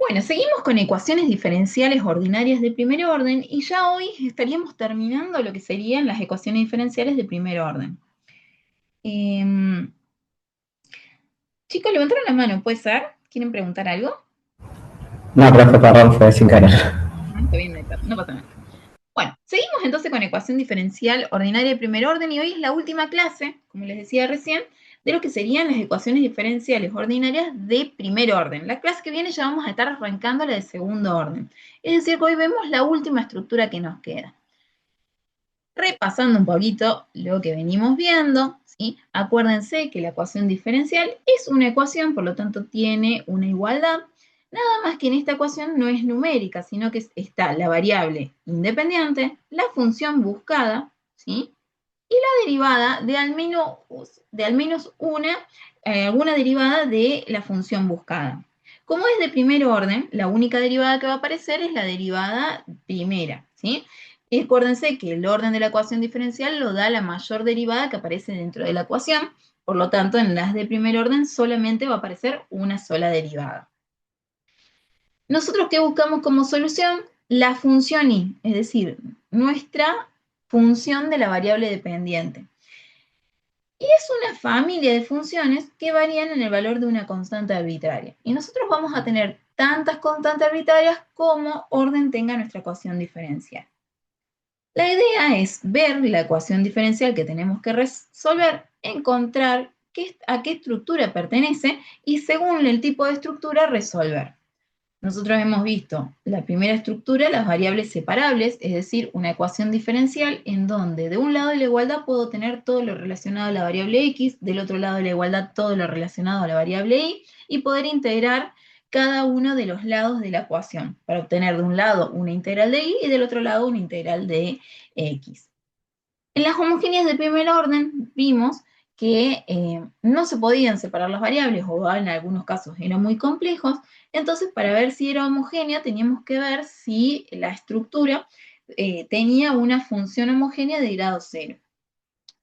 Bueno, seguimos con ecuaciones diferenciales ordinarias de primer orden y ya hoy estaríamos terminando lo que serían las ecuaciones diferenciales de primer orden. Em, Chicos, levantaron la mano, ¿puede ser? ¿Quieren preguntar algo? No, profe, perdón, fue sin querer. No, está bien, no pasa nada. Bueno, seguimos entonces con ecuación diferencial ordinaria de primer orden y hoy es la última clase, como les decía recién, de lo que serían las ecuaciones diferenciales ordinarias de primer orden. La clase que viene ya vamos a estar arrancando la de segundo orden. Es decir, que hoy vemos la última estructura que nos queda. Repasando un poquito lo que venimos viendo, ¿sí? Acuérdense que la ecuación diferencial es una ecuación, por lo tanto tiene una igualdad. Nada más que en esta ecuación no es numérica, sino que está la variable independiente, la función buscada, ¿sí? Y la derivada de al menos alguna derivada de la función buscada. Como es de primer orden, la única derivada que va a aparecer es la derivada primera, ¿sí? Y acuérdense que el orden de la ecuación diferencial lo da la mayor derivada que aparece dentro de la ecuación, por lo tanto, en las de primer orden solamente va a aparecer una sola derivada. ¿Nosotros qué buscamos como solución? La función y, es decir, nuestra función de la variable dependiente. Y es una familia de funciones que varían en el valor de una constante arbitraria. Y nosotros vamos a tener tantas constantes arbitrarias como orden tenga nuestra ecuación diferencial. La idea es ver la ecuación diferencial que tenemos que resolver, encontrar a qué estructura pertenece y según el tipo de estructura resolver. Nosotros hemos visto la primera estructura, las variables separables, es decir, una ecuación diferencial en donde de un lado de la igualdad puedo tener todo lo relacionado a la variable x, del otro lado de la igualdad todo lo relacionado a la variable y poder integrar cada uno de los lados de la ecuación para obtener de un lado una integral de y del otro lado una integral de x. En las homogéneas de primer orden vimos que no se podían separar las variables o en algunos casos eran muy complejos, entonces para ver si era homogénea teníamos que ver si la estructura tenía una función homogénea de grado cero.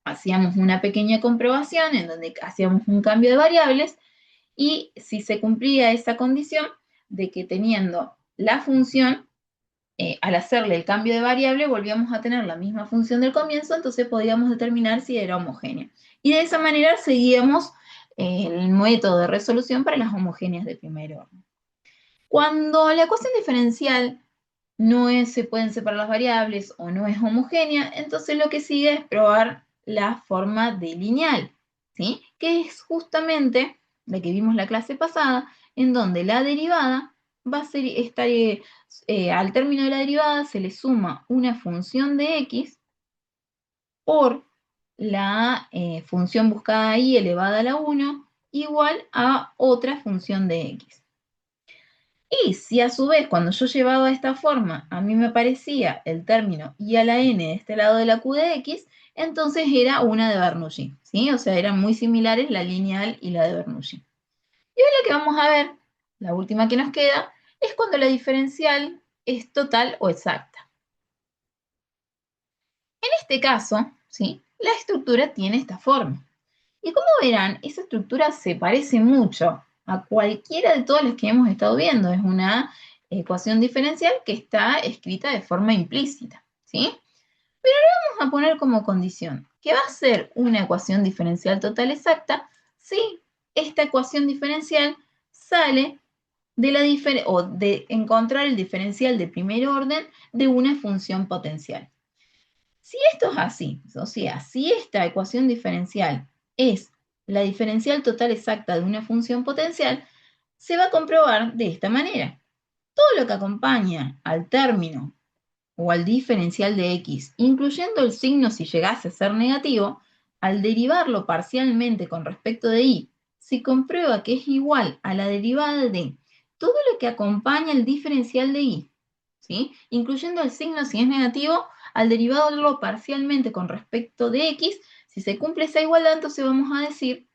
Hacíamos una pequeña comprobación en donde hacíamos un cambio de variables y si se cumplía esa condición de que teniendo la función al hacerle el cambio de variable volvíamos a tener la misma función del comienzo, entonces podíamos determinar si era homogénea. Y de esa manera seguíamos el método de resolución para las homogéneas de primer orden. Cuando la ecuación diferencial se pueden separar las variables o no es homogénea, entonces lo que sigue es probar la forma de lineal, ¿sí? Que es justamente la que vimos la clase pasada, en donde la derivada va a ser, al término de la derivada se le suma una función de x por la función buscada ahí elevada a la 1 igual a otra función de x. Y si a su vez, cuando yo llevaba esta forma, a mí me aparecía el término y a la n de este lado de la q de x, entonces era una de Bernoulli, ¿sí? O sea, eran muy similares la lineal y la de Bernoulli. Y hoy lo que vamos a ver, la última que nos queda, es cuando la diferencial es total o exacta. En este caso, ¿sí? La estructura tiene esta forma. Y como verán, esa estructura se parece mucho a cualquiera de todas las que hemos estado viendo. Es una ecuación diferencial que está escrita de forma implícita, ¿sí? Pero ahora vamos a poner como condición que va a ser una ecuación diferencial total exacta si esta ecuación diferencial sale de encontrar el diferencial de primer orden de una función potencial. Si esto es así, o sea, si esta ecuación diferencial es la diferencial total exacta de una función potencial, se va a comprobar de esta manera. Todo lo que acompaña al término o al diferencial de x, incluyendo el signo si llegase a ser negativo, al derivarlo parcialmente con respecto de y, se comprueba que es igual a la derivada de todo lo que acompaña el diferencial de y, ¿sí? Incluyendo el signo si es negativo, al derivarlo parcialmente con respecto de x, si se cumple esa igualdad, entonces vamos a decir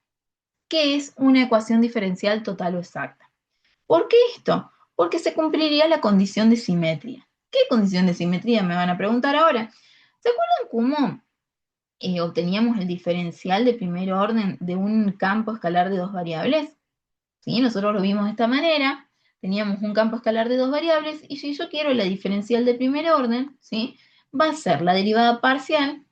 que es una ecuación diferencial total o exacta. ¿Por qué esto? Porque se cumpliría la condición de simetría. ¿Qué condición de simetría me van a preguntar ahora? ¿Se acuerdan cómo obteníamos el diferencial de primer orden de un campo escalar de dos variables? ¿Sí? Nosotros lo vimos de esta manera. Teníamos un campo escalar de dos variables, y si yo quiero la diferencial de primer orden, ¿sí? Va a ser la derivada parcial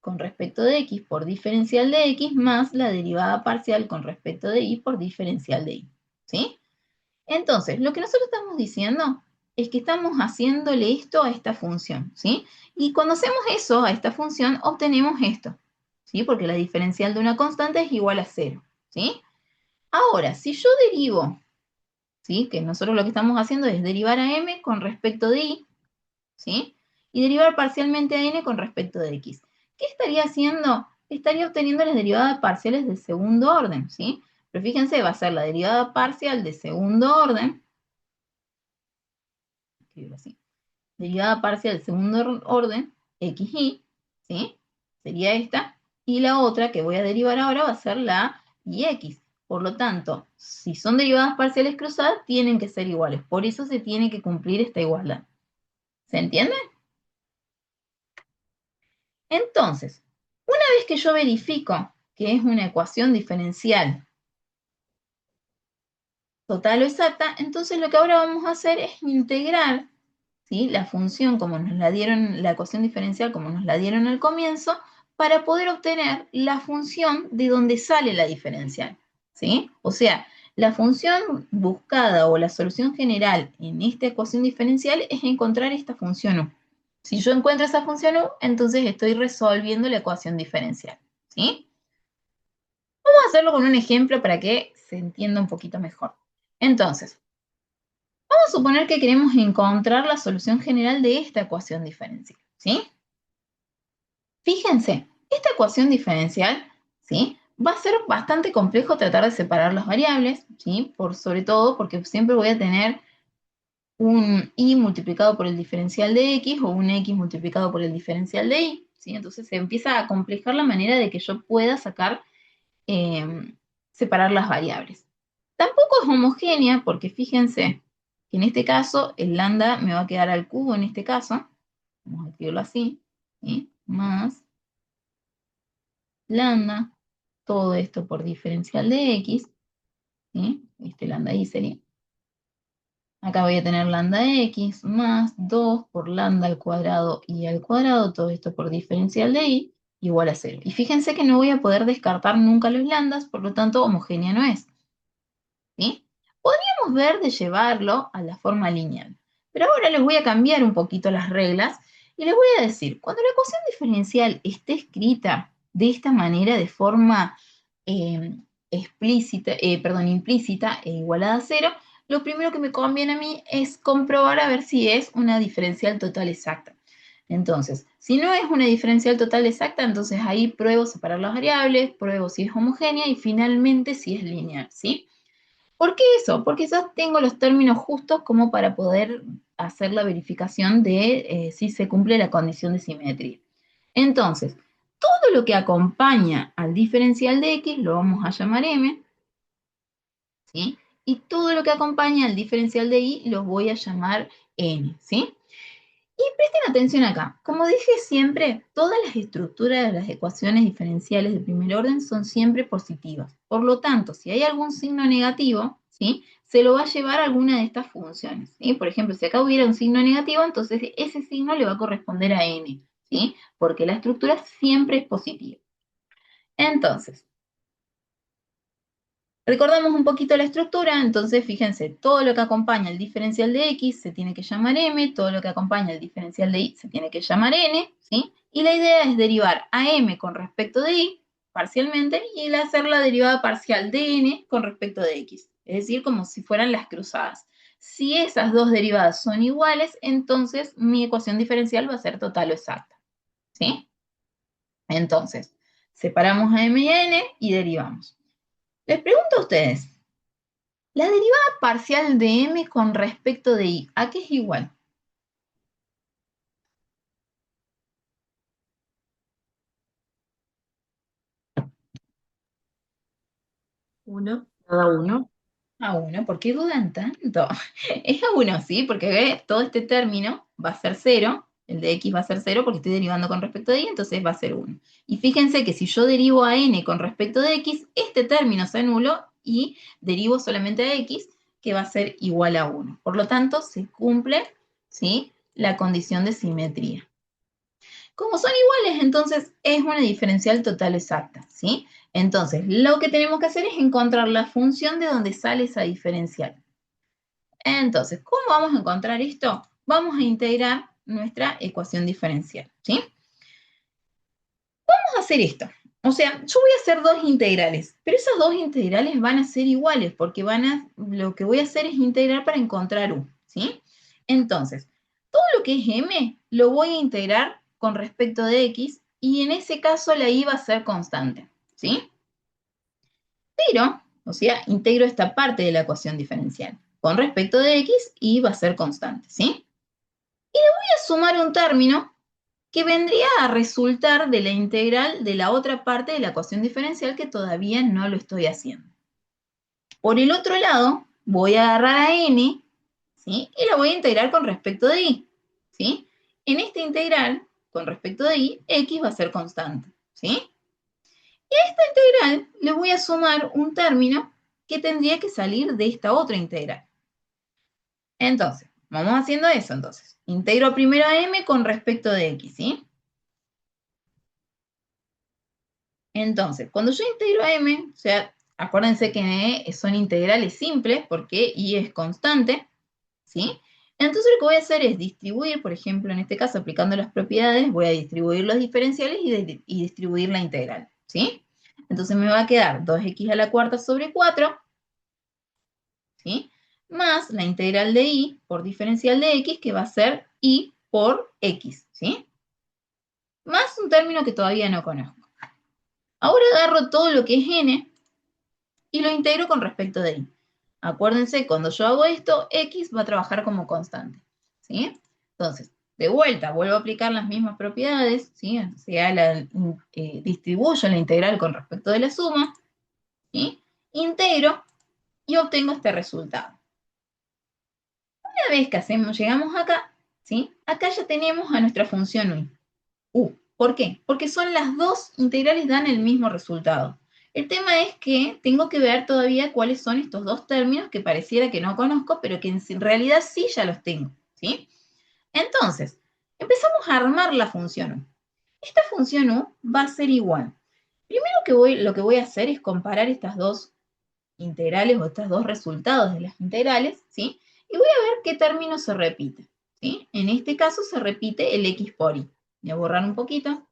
con respecto de x por diferencial de x más la derivada parcial con respecto de y por diferencial de y, ¿sí? Entonces, lo que nosotros estamos diciendo es que estamos haciéndole esto a esta función, ¿sí? Y cuando hacemos eso a esta función, obtenemos esto, ¿sí? Porque la diferencial de una constante es igual a 0, ¿sí? Ahora, si yo derivo, ¿sí? Que nosotros lo que estamos haciendo es derivar a m con respecto de y, ¿sí? Y derivar parcialmente a n con respecto de x. ¿Qué estaría haciendo? Estaría obteniendo las derivadas parciales de segundo orden, ¿sí? Pero fíjense, va a ser la derivada parcial de segundo orden, escribo así, derivada parcial de segundo orden, xy, ¿sí? Sería esta, y la otra que voy a derivar ahora va a ser la ix. Por lo tanto, si son derivadas parciales cruzadas, tienen que ser iguales. Por eso se tiene que cumplir esta igualdad. ¿Se entiende? Entonces, una vez que yo verifico que es una ecuación diferencial total o exacta, entonces lo que ahora vamos a hacer es integrar, ¿sí?, la función como nos la dieron, la ecuación diferencial como nos la dieron al comienzo, para poder obtener la función de donde sale la diferencial, ¿sí? O sea, la función buscada o la solución general en esta ecuación diferencial es encontrar esta función u. Si yo encuentro esa función u, entonces estoy resolviendo la ecuación diferencial, ¿sí? Vamos a hacerlo con un ejemplo para que se entienda un poquito mejor. Entonces, vamos a suponer que queremos encontrar la solución general de esta ecuación diferencial, ¿sí? Fíjense, esta ecuación diferencial, ¿sí?, va a ser bastante complejo tratar de separar las variables, ¿sí? Sobre todo porque siempre voy a tener un y multiplicado por el diferencial de x o un x multiplicado por el diferencial de y, ¿sí? Entonces se empieza a complejar la manera de que yo pueda separar las variables. Tampoco es homogénea porque fíjense que en este caso el lambda me va a quedar al cubo en este caso, vamos a escribirlo así, ¿sí?, más lambda, todo esto por diferencial de x, ¿sí? Este lambda y sería. Acá voy a tener lambda x más 2 por lambda al cuadrado y al cuadrado, todo esto por diferencial de y, igual a 0. Y fíjense que no voy a poder descartar nunca los lambdas, por lo tanto homogénea no es, ¿sí? Podríamos ver de llevarlo a la forma lineal, pero ahora les voy a cambiar un poquito las reglas y les voy a decir, cuando la ecuación diferencial esté escrita de esta manera, de forma implícita e igualada a 0, lo primero que me conviene a mí es comprobar a ver si es una diferencial total exacta. Entonces, si no es una diferencial total exacta, entonces ahí pruebo separar las variables, pruebo si es homogénea y finalmente si es lineal, ¿sí? ¿Por qué eso? Porque ya tengo los términos justos como para poder hacer la verificación de si se cumple la condición de simetría. Entonces, todo lo que acompaña al diferencial de x lo vamos a llamar m, ¿sí? Y todo lo que acompaña al diferencial de y lo voy a llamar n, ¿sí? Y presten atención acá. Como dije siempre, todas las estructuras de las ecuaciones diferenciales de primer orden son siempre positivas. Por lo tanto, si hay algún signo negativo, ¿sí?, se lo va a llevar a alguna de estas funciones, ¿sí? Por ejemplo, si acá hubiera un signo negativo, entonces ese signo le va a corresponder a n, ¿sí? Porque la estructura siempre es positiva. Entonces, recordamos un poquito la estructura, entonces fíjense, todo lo que acompaña el diferencial de x se tiene que llamar m, todo lo que acompaña el diferencial de y se tiene que llamar n, ¿sí? Y la idea es derivar a m con respecto de y, parcialmente, y hacer la derivada parcial de n con respecto de x, es decir, como si fueran las cruzadas. Si esas dos derivadas son iguales, entonces mi ecuación diferencial va a ser total o exacta, ¿sí? Entonces, separamos a m y a n y derivamos. Les pregunto a ustedes, la derivada parcial de m con respecto de y, ¿a qué es igual? Uno, cada uno. A 1, ¿por qué dudan tanto? Es a 1, ¿sí? Porque ve, todo este término va a ser 0, el de x va a ser 0 porque estoy derivando con respecto de y, entonces va a ser 1. Y fíjense que si yo derivo a n con respecto de x, este término se anuló y derivo solamente a x, que va a ser igual a 1. Por lo tanto, se cumple, ¿sí?, la condición de simetría. Como son iguales, entonces es una diferencial total exacta, ¿sí? Entonces, lo que tenemos que hacer es encontrar la función de donde sale esa diferencial. Entonces, ¿cómo vamos a encontrar esto? Vamos a integrar nuestra ecuación diferencial, ¿sí? Vamos a hacer esto. O sea, yo voy a hacer dos integrales, pero esas dos integrales van a ser iguales porque lo que voy a hacer es integrar para encontrar u, ¿sí? Entonces, todo lo que es m lo voy a integrar con respecto de x y en ese caso la y va a ser constante, ¿sí? Pero, o sea, integro esta parte de la ecuación diferencial con respecto de x y va a ser constante, ¿sí? Y le voy a sumar un término que vendría a resultar de la integral de la otra parte de la ecuación diferencial que todavía no lo estoy haciendo. Por el otro lado, voy a agarrar a n, ¿sí?, y la voy a integrar con respecto de y, ¿sí? En esta integral, con respecto de y, x va a ser constante, ¿sí? Y a esta integral le voy a sumar un término que tendría que salir de esta otra integral. Entonces, vamos haciendo eso entonces. Integro primero a m con respecto de x, ¿sí? Entonces, cuando yo integro a m, o sea, acuérdense que son integrales simples porque y es constante, ¿sí? Entonces lo que voy a hacer es distribuir, por ejemplo, en este caso aplicando las propiedades, voy a distribuir los diferenciales y distribuir la integral, ¿sí? Entonces me va a quedar 2x a la cuarta sobre 4, ¿sí? Más la integral de y por diferencial de x, que va a ser y por x, ¿sí? Más un término que todavía no conozco. Ahora agarro todo lo que es n y lo integro con respecto de y. Acuérdense, cuando yo hago esto, x va a trabajar como constante, ¿sí? Entonces, de vuelta, vuelvo a aplicar las mismas propiedades, ¿sí? O sea, distribuyo la integral con respecto de la suma, ¿sí? Integro y obtengo este resultado. Una vez que llegamos acá, ¿sí?, acá ya tenemos a nuestra función u. ¿Por qué? Porque son las dos integrales dan el mismo resultado. El tema es que tengo que ver todavía cuáles son estos dos términos que pareciera que no conozco, pero que en realidad sí ya los tengo, ¿sí? Entonces, empezamos a armar la función u. Esta función u va a ser igual. Primero lo que voy a hacer es comparar estas dos integrales o estos dos resultados de las integrales, ¿sí? Y voy a ver qué término se repite, ¿sí? En este caso se repite el x por y. Voy a borrar un poquito,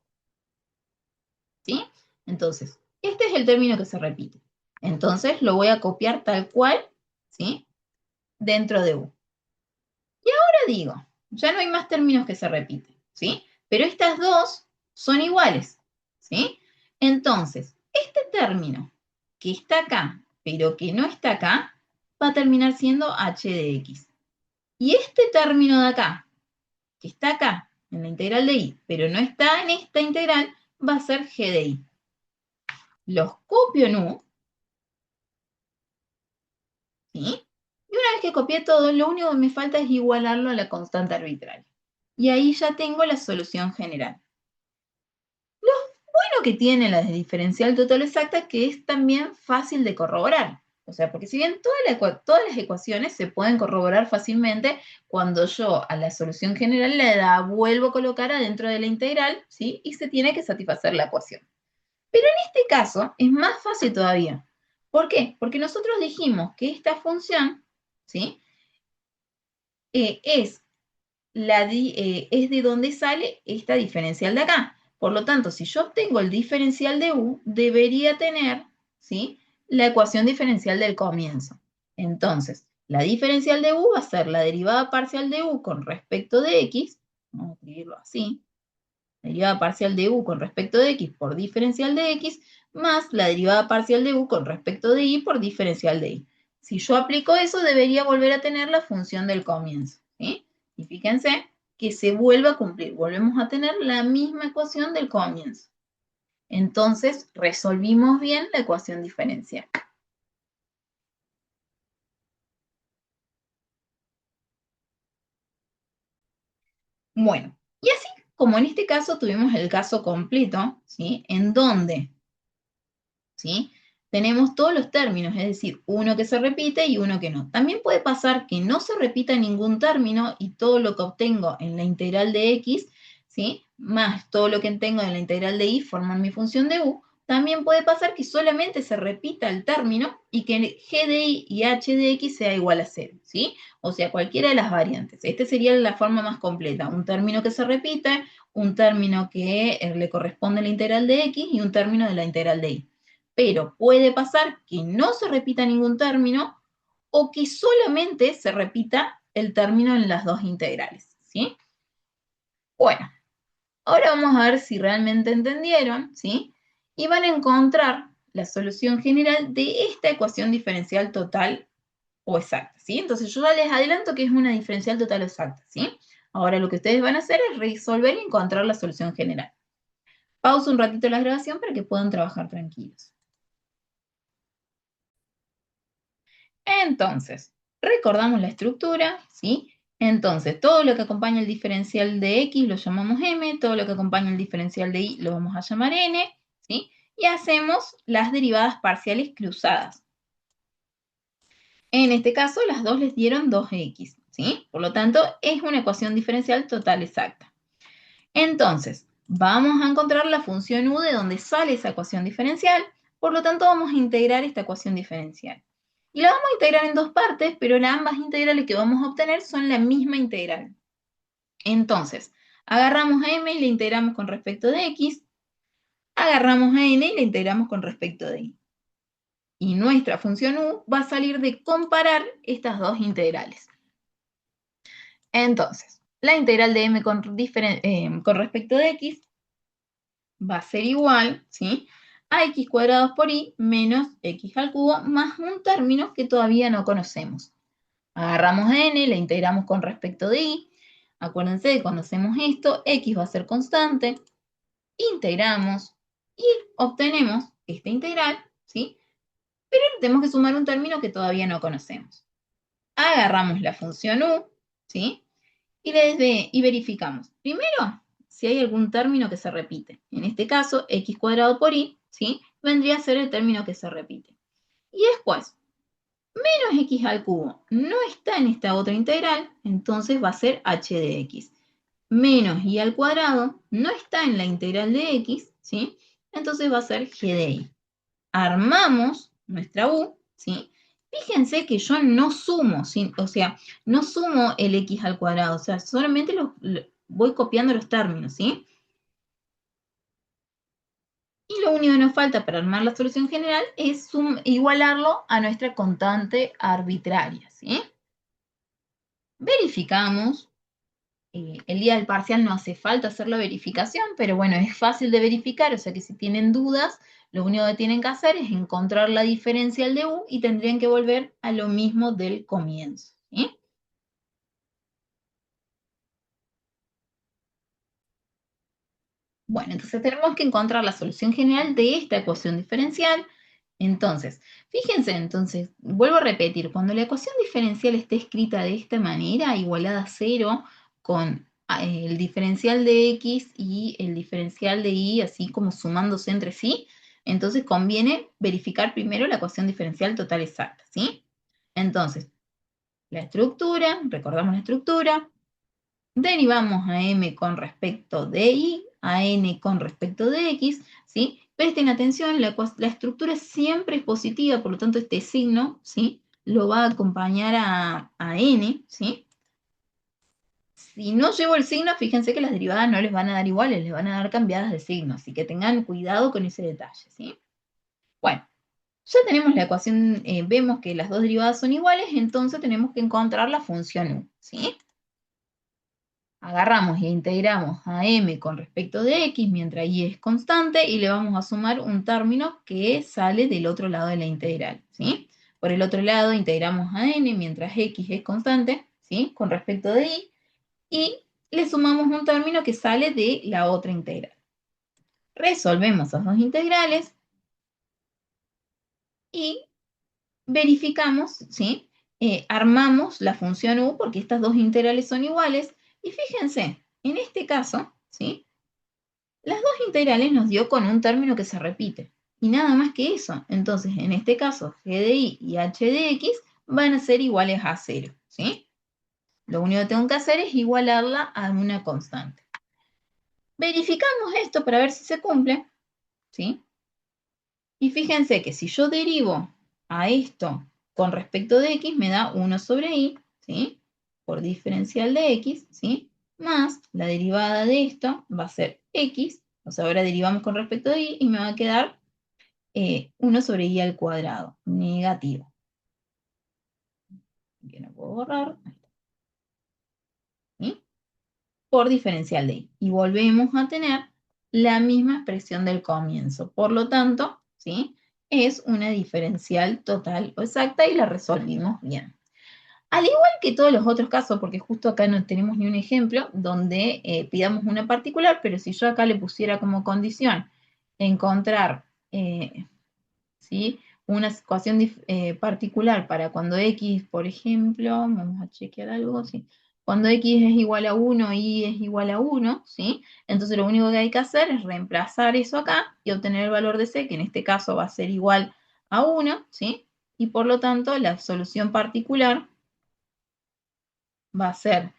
¿sí? Entonces, este es el término que se repite. Entonces, lo voy a copiar tal cual, ¿sí?, dentro de u. Y ahora digo, ya no hay más términos que se repiten, ¿sí? Pero estas dos son iguales, ¿sí? Entonces, este término que está acá, pero que no está acá, va a terminar siendo h de x. Y este término de acá, que está acá, en la integral de y, pero no está en esta integral, va a ser g de y. Los copio en u, ¿sí? Y una vez que copié todo, lo único que me falta es igualarlo a la constante arbitraria. Y ahí ya tengo la solución general. Lo bueno que tiene la diferencial total exacta es que es también fácil de corroborar. O sea, porque si bien todas las ecuaciones se pueden corroborar fácilmente, cuando yo a la solución general la vuelvo a colocar adentro de la integral, ¿sí?, y se tiene que satisfacer la ecuación. Pero en este caso es más fácil todavía. ¿Por qué? Porque nosotros dijimos que esta función, ¿sí?, es de donde sale esta diferencial de acá. Por lo tanto, si yo obtengo el diferencial de u, debería tener, ¿sí?, la ecuación diferencial del comienzo. Entonces, la diferencial de u va a ser la derivada parcial de u con respecto de x, vamos a escribirlo así, la derivada parcial de u con respecto de x por diferencial de x, más la derivada parcial de u con respecto de y por diferencial de y. Si yo aplico eso, debería volver a tener la función del comienzo, ¿sí? Y fíjense que se vuelve a cumplir. Volvemos a tener la misma ecuación del comienzo. Entonces, resolvimos bien la ecuación diferencial. Bueno, y así como en este caso tuvimos el caso completo, ¿sí?, en donde, ¿sí?, tenemos todos los términos, es decir, uno que se repite y uno que no. También puede pasar que no se repita ningún término y todo lo que obtengo en la integral de x, ¿sí? Más todo lo que tengo en la integral de y forman mi función de u. También puede pasar que solamente se repita el término y que g de y y h de x sea igual a 0, ¿sí? O sea, cualquiera de las variantes. Esta sería la forma más completa. Un término que se repite, un término que le corresponde a la integral de x y un término de la integral de y. Pero puede pasar que no se repita ningún término o que solamente se repita el término en las dos integrales, ¿sí? Bueno, ahora vamos a ver si realmente entendieron, ¿sí? Y van a encontrar la solución general de esta ecuación diferencial total o exacta, ¿sí? Entonces yo ya les adelanto que es una diferencial total o exacta, ¿sí? Ahora lo que ustedes van a hacer es resolver y encontrar la solución general. Pausa un ratito la grabación para que puedan trabajar tranquilos. Entonces, recordamos la estructura, ¿sí? Entonces, todo lo que acompaña el diferencial de x lo llamamos m, todo lo que acompaña el diferencial de y lo vamos a llamar n, ¿sí? Y hacemos las derivadas parciales cruzadas. En este caso, las dos les dieron 2x, ¿sí? Por lo tanto, es una ecuación diferencial total exacta. Entonces, vamos a encontrar la función u de donde sale esa ecuación diferencial, por lo tanto, vamos a integrar esta ecuación diferencial. Y la vamos a integrar en dos partes, pero las ambas integrales que vamos a obtener son la misma integral. Entonces, agarramos a m y la integramos con respecto de x, agarramos a n y la integramos con respecto de y. Y nuestra función u va a salir de comparar estas dos integrales. Entonces, la integral de m con respecto de x va a ser igual, ¿sí?, a x cuadrados por y menos x al cubo más un término que todavía no conocemos. Agarramos a n, la integramos con respecto de y. Acuérdense que cuando hacemos esto, x va a ser constante, integramos y obtenemos esta integral, ¿sí? Pero tenemos que sumar un término que todavía no conocemos. Agarramos la función u, ¿sí? Y verificamos. Primero, si hay algún término que se repite. En este caso, x cuadrado por y, ¿sí?, vendría a ser el término que se repite. Y después, menos x al cubo no está en esta otra integral, entonces va a ser h de x. Menos y al cuadrado no está en la integral de x, ¿sí?, entonces va a ser g de y. Armamos nuestra u, ¿sí? Fíjense que yo no sumo, ¿sí? O sea, no sumo el x al cuadrado, o sea, solamente voy copiando los términos, ¿sí? Y lo único que nos falta para armar la solución general es igualarlo a nuestra constante arbitraria, ¿sí? Verificamos. El día del parcial no hace falta hacer la verificación, pero bueno, es fácil de verificar, o sea que si tienen dudas, lo único que tienen que hacer es encontrar la diferencial de u y tendrían que volver a lo mismo del comienzo, ¿sí? Bueno, entonces tenemos que encontrar la solución general de esta ecuación diferencial. Entonces, fíjense, entonces, vuelvo a repetir, cuando la ecuación diferencial esté escrita de esta manera, igualada a 0, con el diferencial de x y el diferencial de y, así como sumándose entre sí, entonces conviene verificar primero la ecuación diferencial total exacta, ¿sí? Entonces, la estructura, recordamos la estructura, derivamos a m con respecto de y, a n con respecto de x, ¿sí? Presten atención, la estructura siempre es positiva, por lo tanto este signo, ¿sí?, lo va a acompañar a n, ¿sí? Si no llevo el signo, fíjense que las derivadas no les van a dar iguales, les van a dar cambiadas de signo, así que tengan cuidado con ese detalle, ¿sí? Bueno, ya tenemos la ecuación, vemos que las dos derivadas son iguales, entonces tenemos que encontrar la función u, ¿sí? Agarramos e integramos a m con respecto de x mientras y es constante y le vamos a sumar un término que sale del otro lado de la integral, ¿sí? Por el otro lado integramos a n mientras x es constante, ¿sí?, con respecto de y le sumamos un término que sale de la otra integral. Resolvemos esas dos integrales y verificamos, ¿sí? Armamos la función u porque estas dos integrales son iguales y fíjense, en este caso, ¿sí?, las dos integrales nos dio con un término que se repite. y nada más que eso. Entonces, en este caso, g de y y h de x van a ser iguales a 0, ¿sí? Lo único que tengo que hacer es igualarla a una constante. Verificamos esto para ver si se cumple, ¿sí? Y fíjense que si yo derivo a esto con respecto de x, me da 1 sobre y, ¿sí? Por diferencial de x, ¿sí? Más la derivada de esto va a ser x, o sea, ahora derivamos con respecto de y me va a quedar 1 sobre y al cuadrado, negativo. Que no puedo borrar, ¿sí? Por diferencial de y. Y volvemos a tener la misma expresión del comienzo. Por lo tanto, ¿sí? Es una diferencial total o exacta y la resolvimos bien. Al igual que todos los otros casos, porque justo acá no tenemos ni un ejemplo donde pidamos una particular, pero si yo acá le pusiera como condición encontrar ¿sí? Una ecuación particular para cuando x, por ejemplo, vamos a chequear algo, ¿sí? Cuando x es igual a 1 y es igual a 1, ¿sí? Entonces lo único que hay que hacer es reemplazar eso acá y obtener el valor de c, que en este caso va a ser igual a 1, ¿sí? Y por lo tanto la solución particular va a ser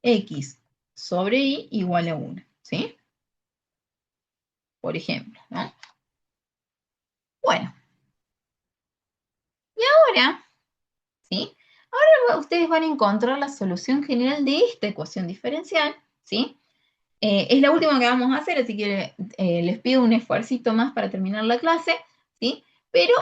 x sobre y igual a 1, ¿sí? Por ejemplo, ¿no? Bueno, ahora, ¿sí? Ahora ustedes van a encontrar la solución general de esta ecuación diferencial, ¿sí? Es la última que vamos a hacer, así que les pido un esfuercito más para terminar la clase, ¿sí? Pero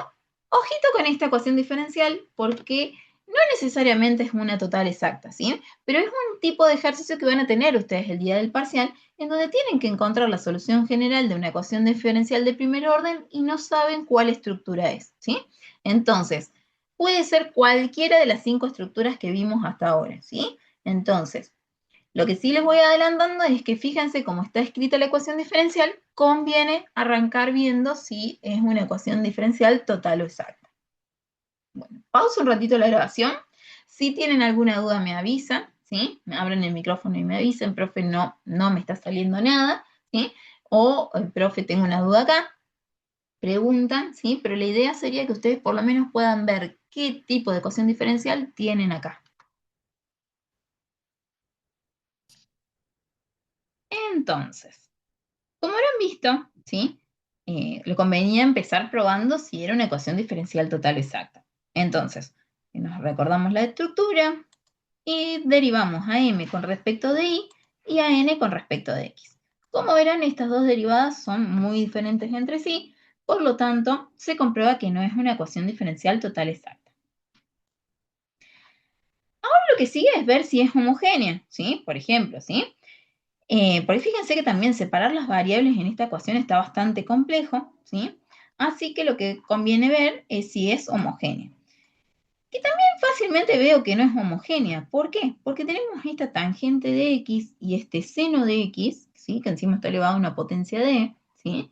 ojito con esta ecuación diferencial porque no necesariamente es una total exacta, ¿sí? Pero es un tipo de ejercicio que van a tener ustedes el día del parcial en donde tienen que encontrar la solución general de una ecuación diferencial de primer orden y no saben cuál estructura es, ¿sí? Entonces, puede ser cualquiera de las 5 estructuras que vimos hasta ahora, ¿sí? Entonces, lo que sí les voy adelantando es que fíjense cómo está escrita la ecuación diferencial, conviene arrancar viendo si es una ecuación diferencial total o exacta. Bueno, pausa un ratito la grabación. Si tienen alguna duda me avisan, ¿sí? Me abren el micrófono y me avisan, profe, no me está saliendo nada, ¿sí? O, profe, tengo una duda acá. Preguntan, ¿sí? Pero la idea sería que ustedes por lo menos puedan ver qué tipo de ecuación diferencial tienen acá. Entonces, como habrán visto, ¿sí? Le convenía empezar probando si era una ecuación diferencial total exacta. Entonces, nos recordamos la estructura y derivamos a m con respecto de y a n con respecto de x. Como verán, estas dos derivadas son muy diferentes entre sí, por lo tanto, se comprueba que no es una ecuación diferencial total exacta. Ahora lo que sigue es ver si es homogénea, ¿sí? Por ejemplo, ¿sí? Por ahí fíjense que también separar las variables en esta ecuación está bastante complejo, ¿sí? Así que lo que conviene ver es si es homogénea. Que también fácilmente veo que no es homogénea. ¿Por qué? Porque tenemos esta tangente de x y este seno de x, ¿sí? Que encima está elevado a una potencia d, ¿sí?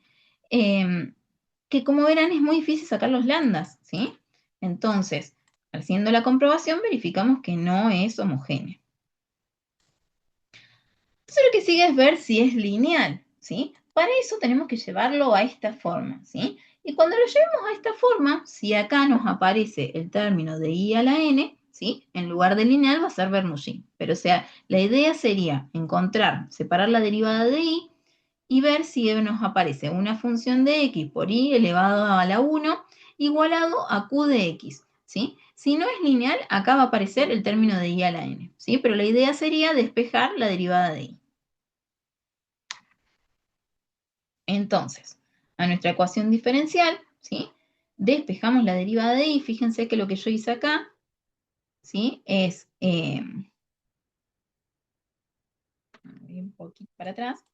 Que como verán es muy difícil sacar los lambdas, ¿sí? Entonces, haciendo la comprobación verificamos que no es homogénea. Entonces lo que sigue es ver si es lineal, ¿sí? Para eso tenemos que llevarlo a esta forma, ¿sí? Y cuando lo llevemos a esta forma, si acá nos aparece el término de i a la n, ¿sí? En lugar de lineal va a ser Bernoulli. Pero o sea, la idea sería encontrar, separar la derivada de i y ver si nos aparece una función de x por i elevado a la 1 igualado a q de x, ¿sí? Si no es lineal, acá va a aparecer el término de i a la n, ¿sí? Pero la idea sería despejar la derivada de i. Entonces, a nuestra ecuación diferencial, ¿sí? Despejamos la derivada de i. Fíjense que lo que yo hice acá, ¿sí? Es, un poquito para atrás,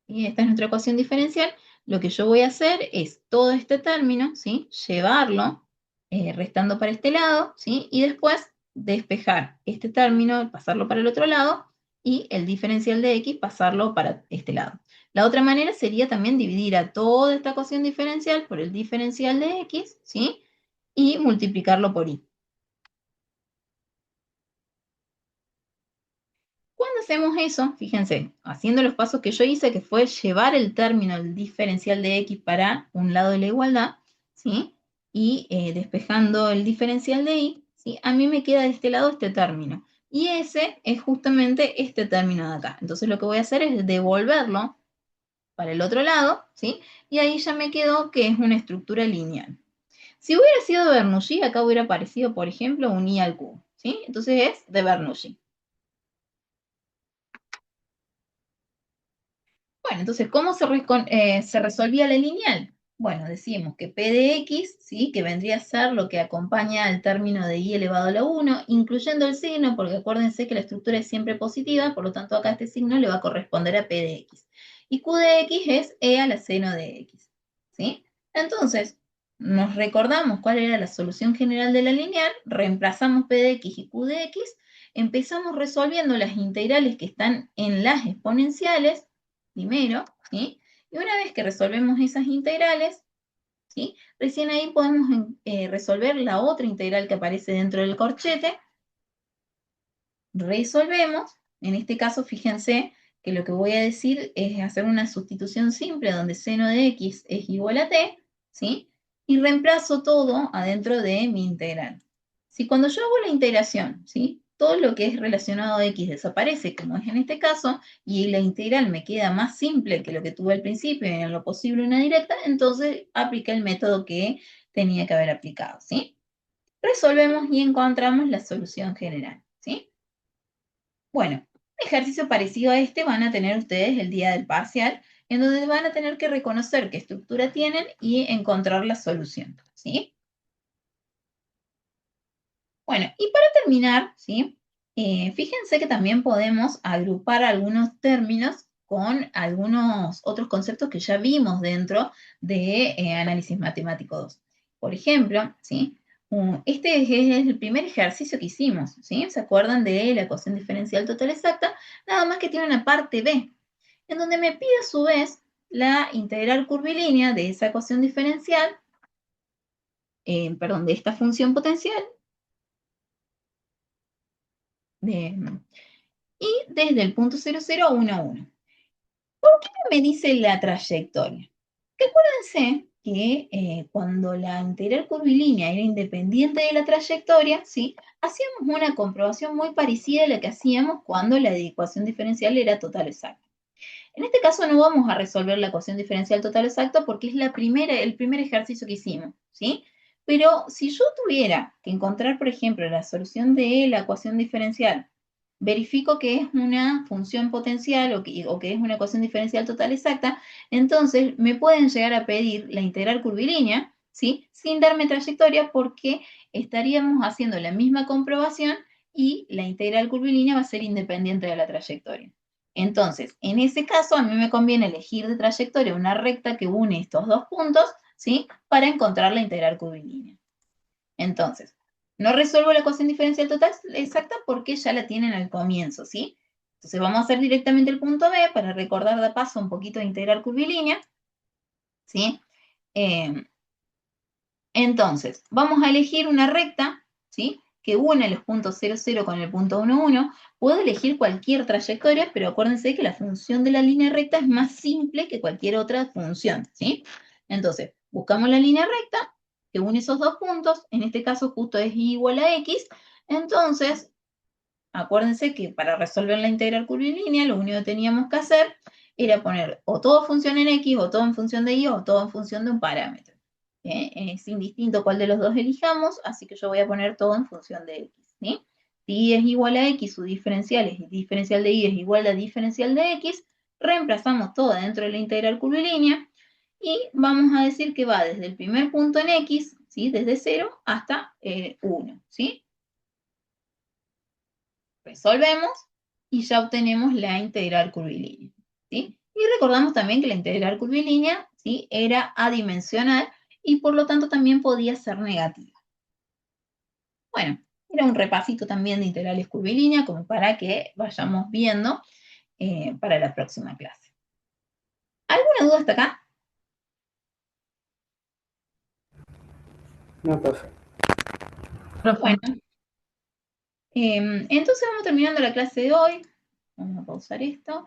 y esta es nuestra ecuación diferencial. Lo que yo voy a hacer es todo este término, ¿sí? Llevarlo, restando para este lado, ¿sí? Y después despejar este término, pasarlo para el otro lado, y el diferencial de x pasarlo para este lado. La otra manera sería también dividir a toda esta ecuación diferencial por el diferencial de x, ¿sí? Y multiplicarlo por y. Cuando hacemos eso, fíjense, haciendo los pasos que yo hice, que fue llevar el término del diferencial de x para un lado de la igualdad, ¿sí? Y despejando el diferencial de y, ¿sí? A mí me queda de este lado este término. Y ese es justamente este término de acá. Entonces lo que voy a hacer es devolverlo para el otro lado, ¿sí? Y ahí ya me quedó que es una estructura lineal. Si hubiera sido de Bernoulli, acá hubiera aparecido, por ejemplo, un i al cubo, ¿sí? Entonces es de Bernoulli. Bueno, entonces, ¿cómo se resolvía la lineal? Bueno, decimos que P de X, ¿sí? Que vendría a ser lo que acompaña al término de I elevado a la 1, incluyendo el signo, porque acuérdense que la estructura es siempre positiva, por lo tanto acá este signo le va a corresponder a P de X. Y Q de X es E a la seno de X, ¿sí? Entonces, nos recordamos cuál era la solución general de la lineal, reemplazamos P de X y Q de X, empezamos resolviendo las integrales que están en las exponenciales, primero, ¿sí? Y una vez que resolvemos esas integrales, ¿sí? Recién ahí podemos resolver la otra integral que aparece dentro del corchete. Resolvemos, en este caso fíjense que lo que voy a decir es hacer una sustitución simple donde seno de x es igual a t, ¿sí? Y reemplazo todo adentro de mi integral. Si cuando yo hago la integración, ¿sí? Todo lo que es relacionado a x desaparece, como es en este caso, y la integral me queda más simple que lo que tuve al principio y en lo posible una directa, entonces apliqué el método que tenía que haber aplicado, ¿sí? Resolvemos y encontramos la solución general, ¿sí? Bueno, un ejercicio parecido a este van a tener ustedes el día del parcial, en donde van a tener que reconocer qué estructura tienen y encontrar la solución, ¿sí? Bueno, y para terminar, ¿sí? Fíjense que también podemos agrupar algunos términos con algunos otros conceptos que ya vimos dentro de análisis matemático 2. Por ejemplo, ¿sí? Este es el primer ejercicio que hicimos, ¿sí? ¿Se acuerdan de la ecuación diferencial total exacta? Nada más que tiene una parte B, en donde me pide a su vez la integral curvilínea de esa ecuación diferencial, perdón, de esta función potencial, y desde el punto 0, 0 a 1, 1. ¿Por qué no me dice la trayectoria? Que acuérdense que cuando la integral curvilínea era independiente de la trayectoria, ¿sí? Hacíamos una comprobación muy parecida a la que hacíamos cuando la ecuación diferencial era total exacta. En este caso no vamos a resolver la ecuación diferencial total exacta porque es el primer ejercicio que hicimos, ¿sí? Pero si yo tuviera que encontrar, por ejemplo, la solución de la ecuación diferencial, verifico que es una función potencial o que es una ecuación diferencial total exacta, entonces me pueden llegar a pedir la integral curvilínea, ¿sí? Sin darme trayectoria porque estaríamos haciendo la misma comprobación y la integral curvilínea va a ser independiente de la trayectoria. Entonces, en ese caso, a mí me conviene elegir de trayectoria una recta que une estos dos puntos, ¿sí? Para encontrar la integral curvilínea. Entonces, no resuelvo la ecuación diferencial total exacta porque ya la tienen al comienzo, ¿sí? Entonces vamos a hacer directamente el punto B para recordar de paso un poquito de integral curvilínea, ¿sí? Entonces, vamos a elegir una recta, ¿sí? Que une los puntos 0, 0 con el punto 1, 1. Puedo elegir cualquier trayectoria, pero acuérdense que la función de la línea recta es más simple que cualquier otra función, ¿sí? Entonces, buscamos la línea recta que une esos dos puntos, en este caso justo es y igual a x, entonces, acuérdense que para resolver la integral curvilínea, lo único que teníamos que hacer era poner o todo función en x, o todo en función de y, o todo en función de un parámetro. Es indistinto cuál de los dos elijamos, así que yo voy a poner todo en función de x, ¿sí? Si y es igual a x, su diferencial es diferencial de y es igual a diferencial de x, reemplazamos todo dentro de la integral curvilínea y vamos a decir que va desde el primer punto en x, ¿sí? Desde 0 hasta 1, ¿sí? Resolvemos y ya obtenemos la integral curvilínea, ¿sí? Y recordamos también que la integral curvilínea, ¿sí? Era adimensional y por lo tanto también podía ser negativa. Bueno, era un repasito también de integrales curvilíneas como para que vayamos viendo para la próxima clase. ¿Alguna duda hasta acá? No, profe. Bueno, entonces vamos terminando la clase de hoy. Vamos a pausar esto.